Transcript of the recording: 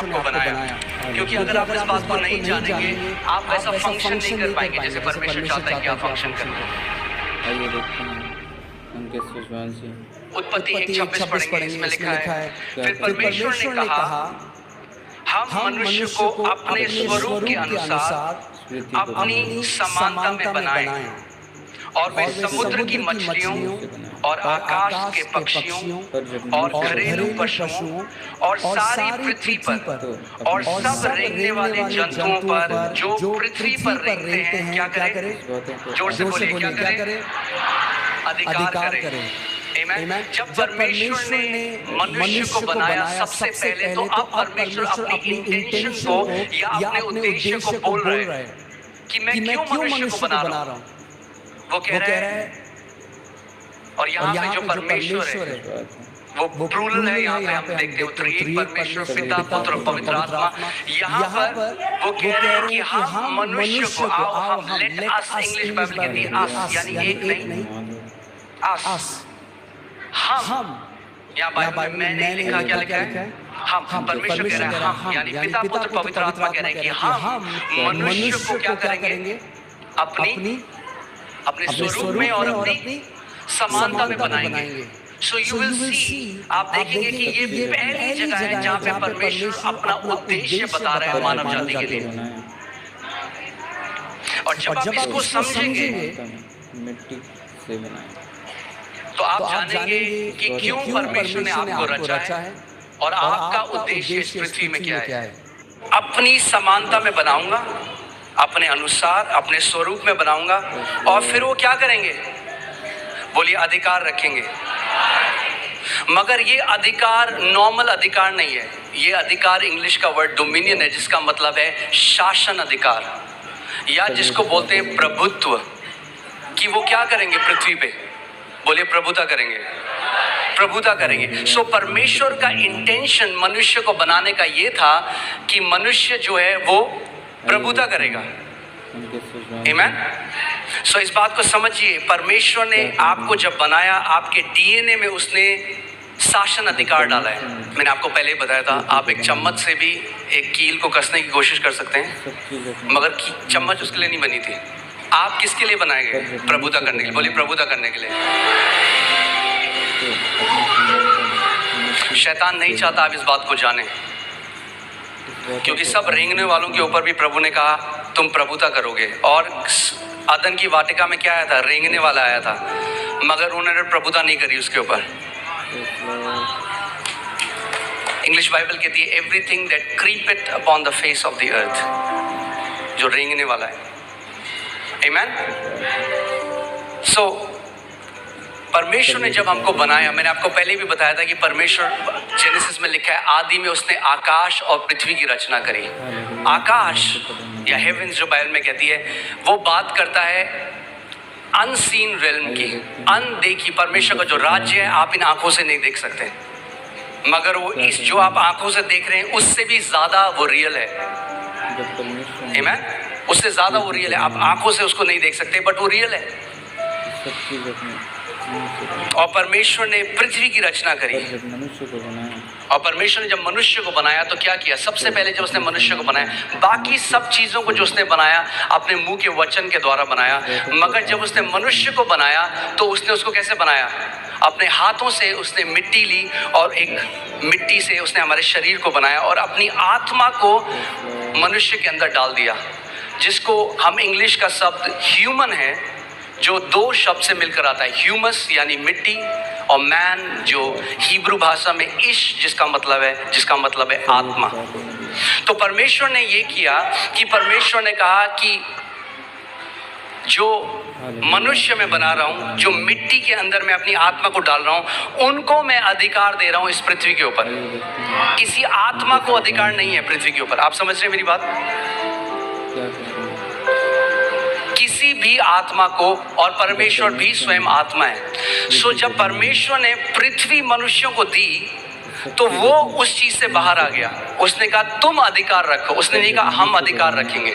को बनाया, क्योंकि अगर आप इस बात को नहीं जानेंगे आप वैसा फंक्शन नहीं कर पाएंगे जैसे परमेश्वर चाहता है कि आप फंक्शन करें। आइए देखते हैं उनके सुझाव से। उत्पत्ति 1:26 पढ़ेंगे, इसमें लिखा है, फिर परमेश्वर ने कहा हम मनुष्य को अपने स्वरूप के अनुसार अपनी समानता में बनाएं और वे समुद्र की मछलियों और आकाश के पक्षियों और घरेलू पशुओं और सारी पृथ्वी पर और सब रेंगने वाले जंतुओं पर जो पृथ्वी पर रेंगते हैं क्या करें? जोर से बोलिए, क्या करें? अधिकार करें। जब परमेश्वर ने मनुष्य को बनाया सबसे पहले तो अब परमेश्वर अपनी इंटेंशन को या अपने उद्देश्य को बोल रहे हैं कि मैं क्यों मनुष्य को बना रहा हूं। वो कह रहा है, और यहाँ पे जो परमेश्वर है वो प्लूरल है। यहाँ पे हम देखते हैं त्रिएक परमेश्वर, पिता, पुत्र और पवित्र आत्मा। यहाँ पर वो कह रहे हैं कि हम मनुष्य को आओ हम लेट अस, इंग्लिश बाइबल कहती है अस, यानी एक नहीं, अस, हम। यहाँ बाइबल में मैंने लिखा, क्या लिखा है? हम। परमेश्वर कह रहे हैं हम, यानी पिता, पुत्र, पवित्र आत्मा कह रहे हैं कि हम मनुष्य को क्या करेंगे? अपने स्वरूप में और अपनी समानता में बनाएंगे। सो यू विल सी, आप देखेंगे कि ये पहली जगह है जहाँ पे परमेश्वर अपना उद्देश्य बता रहे हैं मानव जाति के लिए। और जब आप इसको समझेंगे मिट्टी से बनाए तो आप जानेंगे कि क्यों परमेश्वर ने आपको रचा है और आपका उद्देश्य इस पृथ्वी में क्या है। अपनी समानता में बनाऊंगा, अपने अनुसार, अपने स्वरूप में बनाऊंगा, और फिर वो क्या करेंगे? बोलिए, अधिकार रखेंगे। मगर ये अधिकार नॉर्मल अधिकार नहीं है। ये अधिकार इंग्लिश का वर्ड डोमिनियन है, जिसका मतलब है शासन अधिकार, या जिसको बोलते हैं प्रभुत्व। कि वो क्या करेंगे पृथ्वी पे? बोलिए, प्रभुता करेंगे, प्रभुता करेंगे। सो परमेश्वर का इंटेंशन मनुष्य को बनाने का ये था कि मनुष्य जो है वो प्रभुता करेगा। आमीन। सो इस बात को समझिए, परमेश्वर ने आपको जब बनाया, आपके डीएनए में उसने शासन अधिकार डाला है। मैंने आपको पहले ही बताया था, आप एक चम्मच से भी एक कील को कसने की कोशिश कर सकते हैं, मगर चम्मच उसके लिए नहीं बनी थी। आप किसके लिए बनाए गए? प्रभुता करने के लिए। बोलिए, प्रभुता करने के लिए। शैतान नहीं चाहता आप इस बात को जाने, क्योंकि सब रेंगने वालों के ऊपर भी प्रभु ने कहा तुम प्रभुता करोगे। और अदन की वाटिका में क्या आया था? रेंगने वाला आया था, मगर उन्होंने प्रभुता नहीं करी उसके ऊपर। इंग्लिश बाइबल कहती है everything that creepeth upon the face of the earth, जो रेंगने वाला है। आमीन। सो परमेश्वर ने जब हमको बनाया, मैंने आपको पहले भी बताया था कि परमेश्वर, जेनेसिस में लिखा है, आदि में उसने आकाश और पृथ्वी की रचना करी। आकाश या हेवेंस जो बाइबल में कहती है, वो बात करता है अनसीन रेल्म की, अनदेखी। परमेश्वर का जो राज्य है आप इन आंखों से नहीं देख सकते, मगर वो इस जो आप आंखों से देख रहे हैं उससे भी ज्यादा वो रियल है। आमीन। उससे ज्यादा वो रियल है। आप आंखों से उसको नहीं देख सकते, बट वो रियल है। और परमेश्वर ने पृथ्वी की रचना करी। और परमेश्वर ने जब मनुष्य को बनाया तो क्या किया? सबसे पहले जब उसने मनुष्य को बनाया, बाकी सब चीजों को जो उसने बनाया अपने मुंह के वचन के द्वारा बनाया, मगर जब उसने मनुष्य को बनाया तो उसने उसको कैसे बनाया? अपने हाथों से उसने मिट्टी ली और एक मिट्टी से उसने हमारे शरीर को बनाया और अपनी आत्मा को मनुष्य के अंदर डाल दिया, जिसको हम इंग्लिश का शब्द ह्यूमन है, जो दो शब्द से मिलकर आता है, ह्यूमस यानी मिट्टी, और मैन जो हिब्रू भाषा में इश जिसका मतलब है आत्मा। तो परमेश्वर ने ये किया कि परमेश्वर ने कहा कि जो मनुष्य मैं बना रहा हूं, जो मिट्टी के अंदर मैं अपनी आत्मा को डाल रहा हूं, उनको मैं अधिकार दे रहा हूं इस पृथ्वी के ऊपर। किसी आत्मा को अधिकार नहीं है पृथ्वी के ऊपर। आप समझ रहे हैं मेरी बात? किसी भी आत्मा को, और परमेश्वर भी स्वयं आत्मा है। सो जब परमेश्वर ने पृथ्वी मनुष्यों को दी तो वो उस चीज से बाहर आ गया। उसने कहा तुम अधिकार रखो, उसने नहीं कहा हम अधिकार रखेंगे।